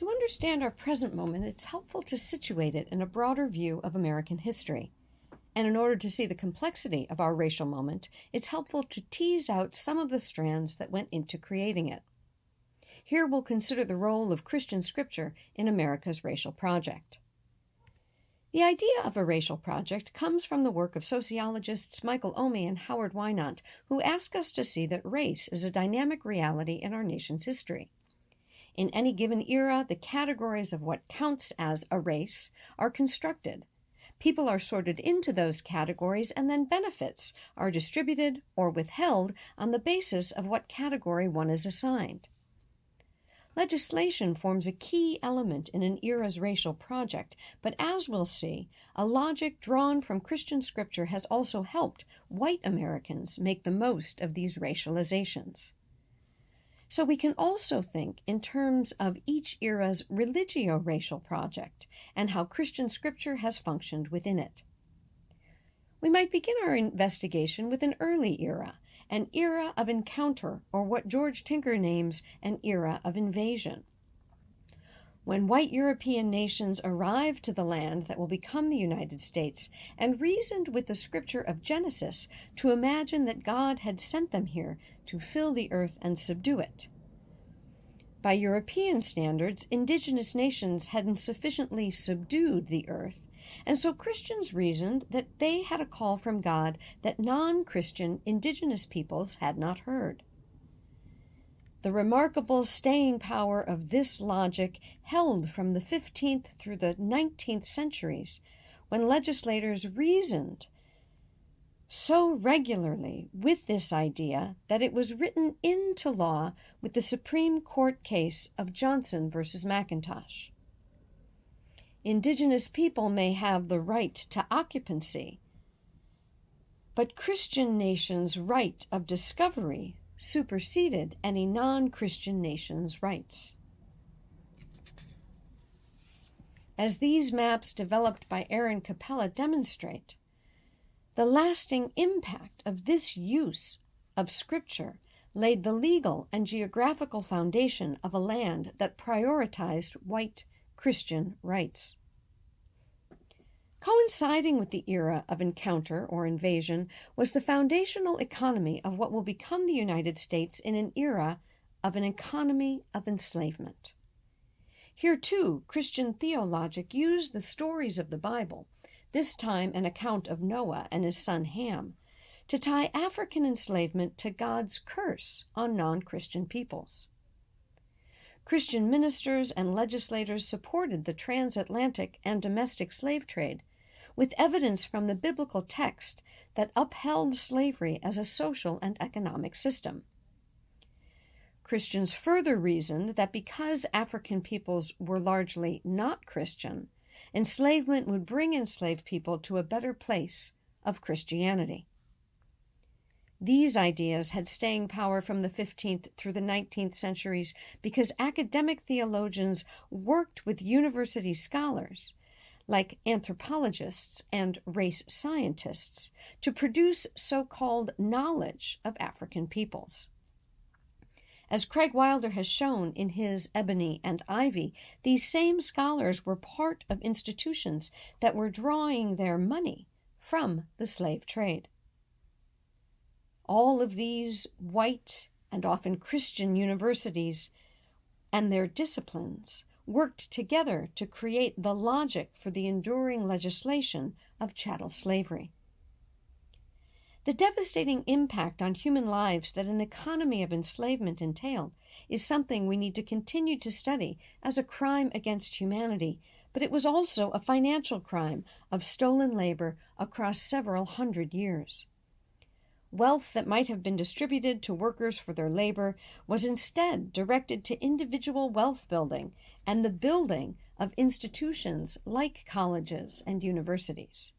To understand our present moment, it's helpful to situate it in a broader view of American history. And in order to see the complexity of our racial moment, it's helpful to tease out some of the strands that went into creating it. Here we'll consider the role of Christian scripture in America's racial project. The idea of a racial project comes from the work of sociologists Michael Omi and Howard Wynant, who ask us to see that race is a dynamic reality in our nation's history. In any given era, the categories of what counts as a race are constructed. People are sorted into those categories, and then benefits are distributed or withheld on the basis of what category one is assigned. Legislation forms a key element in an era's racial project, but as we'll see, a logic drawn from Christian scripture has also helped white Americans make the most of these racializations. So we can also think in terms of each era's religio-racial project and how Christian scripture has functioned within it. We might begin our investigation with an early era, an era of encounter, or what George Tinker names an era of invasion. When white European nations arrived to the land that will become the United States and reasoned with the scripture of Genesis to imagine that God had sent them here to fill the earth and subdue it. By European standards, indigenous nations hadn't sufficiently subdued the earth, and so Christians reasoned that they had a call from God that non-Christian indigenous peoples had not heard. The remarkable staying power of this logic held from the 15th through the 19th centuries, when legislators reasoned so regularly with this idea that it was written into law with the Supreme Court case of Johnson versus McIntosh. Indigenous people may have the right to occupancy, but Christian nations' right of discovery superseded any non-Christian nation's rights. As these maps developed by Aaron Capella demonstrate, the lasting impact of this use of Scripture laid the legal and geographical foundation of a land that prioritized white Christian rights. Coinciding with the era of encounter or invasion was the foundational economy of what will become the United States in an era of an economy of enslavement. Here, too, Christian theologic used the stories of the Bible, this time an account of Noah and his son Ham, to tie African enslavement to God's curse on non-Christian peoples. Christian ministers and legislators supported the transatlantic and domestic slave trade, with evidence from the biblical text that upheld slavery as a social and economic system. Christians further reasoned that because African peoples were largely not Christian, enslavement would bring enslaved people to a better place of Christianity. These ideas had staying power from the 15th through the 19th centuries because academic theologians worked with university scholars, like anthropologists and race scientists, to produce so-called knowledge of African peoples. As Craig Wilder has shown in his Ebony and Ivy, these same scholars were part of institutions that were drawing their money from the slave trade. All of these white and often Christian universities and their disciplines worked together to create the logic for the enduring legislation of chattel slavery. The devastating impact on human lives that an economy of enslavement entailed is something we need to continue to study as a crime against humanity, but it was also a financial crime of stolen labor across several hundred years. Wealth that might have been distributed to workers for their labor was instead directed to individual wealth building and the building of institutions like colleges and universities.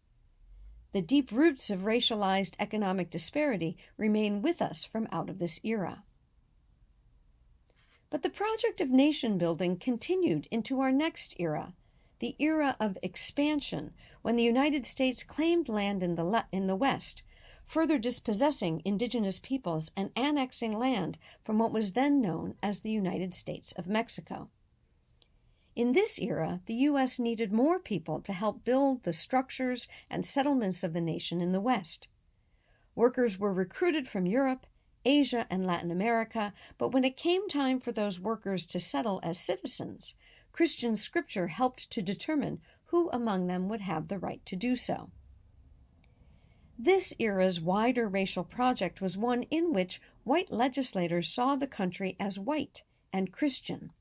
The deep roots of racialized economic disparity remain with us from out of this era. But the project of nation building continued into our next era, the era of expansion, when the United States claimed land in the West, further dispossessing indigenous peoples and annexing land from what was then known as the United States of Mexico. In this era, the U.S. needed more people to help build the structures and settlements of the nation in the West. Workers were recruited from Europe, Asia, and Latin America, but when it came time for those workers to settle as citizens, Christian scripture helped to determine who among them would have the right to do so. This era's wider racial project was one in which white legislators saw the country as white and Christian.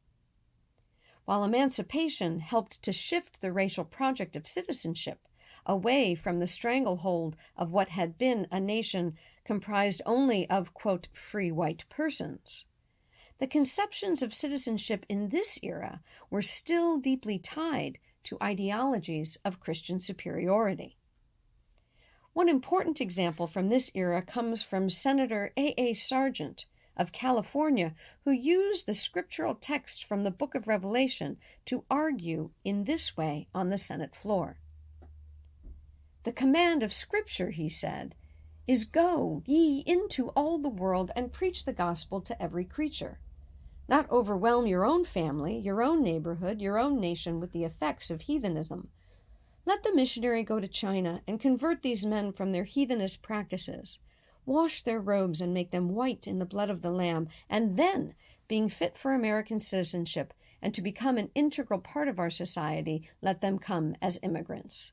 While emancipation helped to shift the racial project of citizenship away from the stranglehold of what had been a nation comprised only of, quote, free white persons, the conceptions of citizenship in this era were still deeply tied to ideologies of Christian superiority. One important example from this era comes from Senator A.A. Sargent of California, who used the scriptural text from the book of Revelation to argue in this way on the Senate floor. The command of Scripture, he said, is go ye into all the world and preach the gospel to every creature. Not overwhelm your own family, your own neighborhood, your own nation with the effects of heathenism. Let the missionary go to China and convert these men from their heathenist practices, wash their robes and make them white in the blood of the Lamb, and then, being fit for American citizenship and to become an integral part of our society, let them come as immigrants.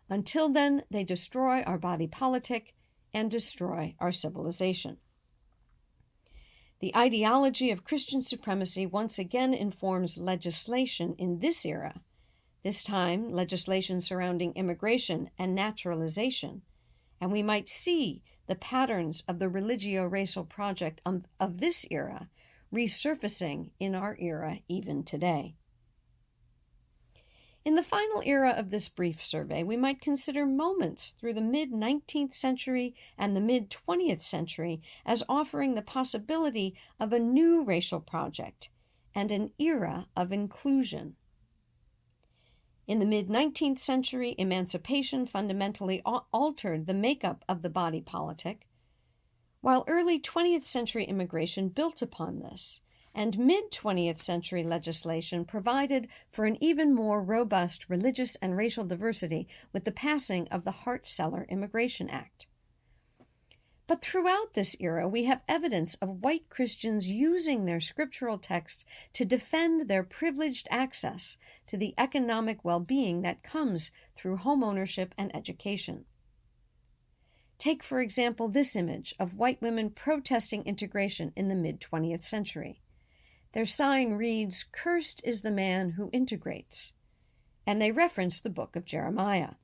Until then, they destroy our body politic and destroy our civilization. The ideology of Christian supremacy once again informs legislation in this era, this time legislation surrounding immigration and naturalization, and we might see the patterns of the religio-racial project of this era resurfacing in our era even today. In the final era of this brief survey, we might consider moments through the mid-19th century and the mid-20th century as offering the possibility of a new racial project and an era of inclusion. In the mid-19th century, emancipation fundamentally altered the makeup of the body politic, while early 20th century immigration built upon this, and mid-20th century legislation provided for an even more robust religious and racial diversity with the passing of the Hart-Celler Immigration Act. But throughout this era, we have evidence of white Christians using their scriptural text to defend their privileged access to the economic well-being that comes through home ownership and education. Take, for example, this image of white women protesting integration in the mid-20th century. Their sign reads, "Cursed is the man who integrates," and they reference the book of Jeremiah.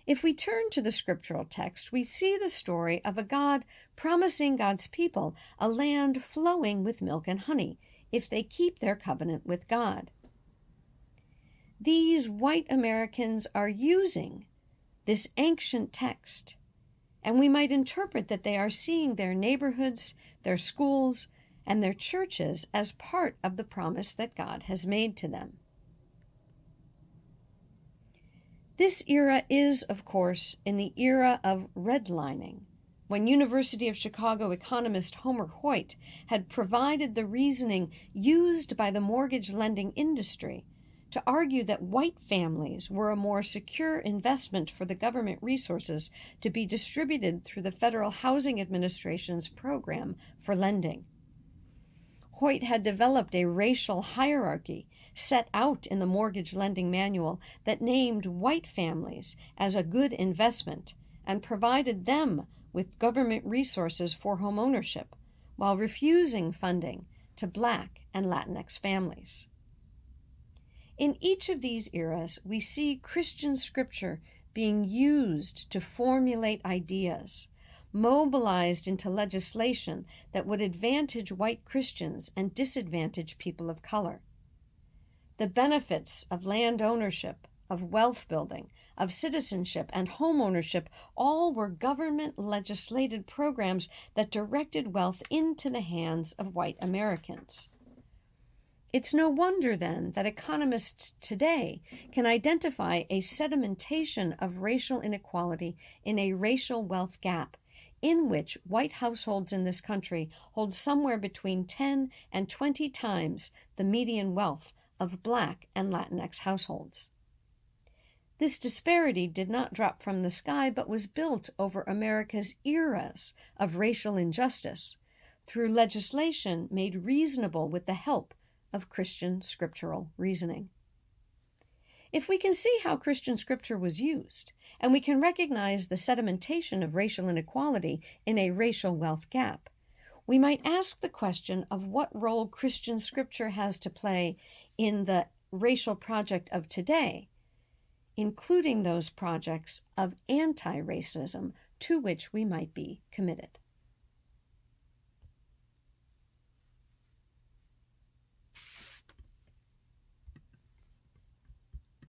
If we turn to the scriptural text, we see the story of a God promising God's people a land flowing with milk and honey if they keep their covenant with God. These white Americans are using this ancient text, and we might interpret that they are seeing their neighborhoods, their schools, and their churches as part of the promise that God has made to them. This era is, of course, in the era of redlining, when University of Chicago economist Homer Hoyt had provided the reasoning used by the mortgage lending industry to argue that white families were a more secure investment for the government resources to be distributed through the Federal Housing Administration's program for lending. Hoyt had developed a racial hierarchy set out in the mortgage lending manual that named white families as a good investment and provided them with government resources for home ownership, while refusing funding to Black and Latinx families. In each of these eras, we see Christian scripture being used to formulate ideas, mobilized into legislation that would advantage white Christians and disadvantage people of color. The benefits of land ownership, of wealth building, of citizenship, and home ownership all were government legislated programs that directed wealth into the hands of white Americans. It's no wonder, then, that economists today can identify a sedimentation of racial inequality in a racial wealth gap, in which white households in this country hold somewhere between 10 and 20 times the median wealth of Black and Latinx households. This disparity did not drop from the sky, but was built over America's eras of racial injustice through legislation made reasonable with the help of Christian scriptural reasoning. If we can see how Christian scripture was used, and we can recognize the sedimentation of racial inequality in a racial wealth gap, we might ask the question of what role Christian scripture has to play in the racial project of today, including those projects of anti-racism to which we might be committed.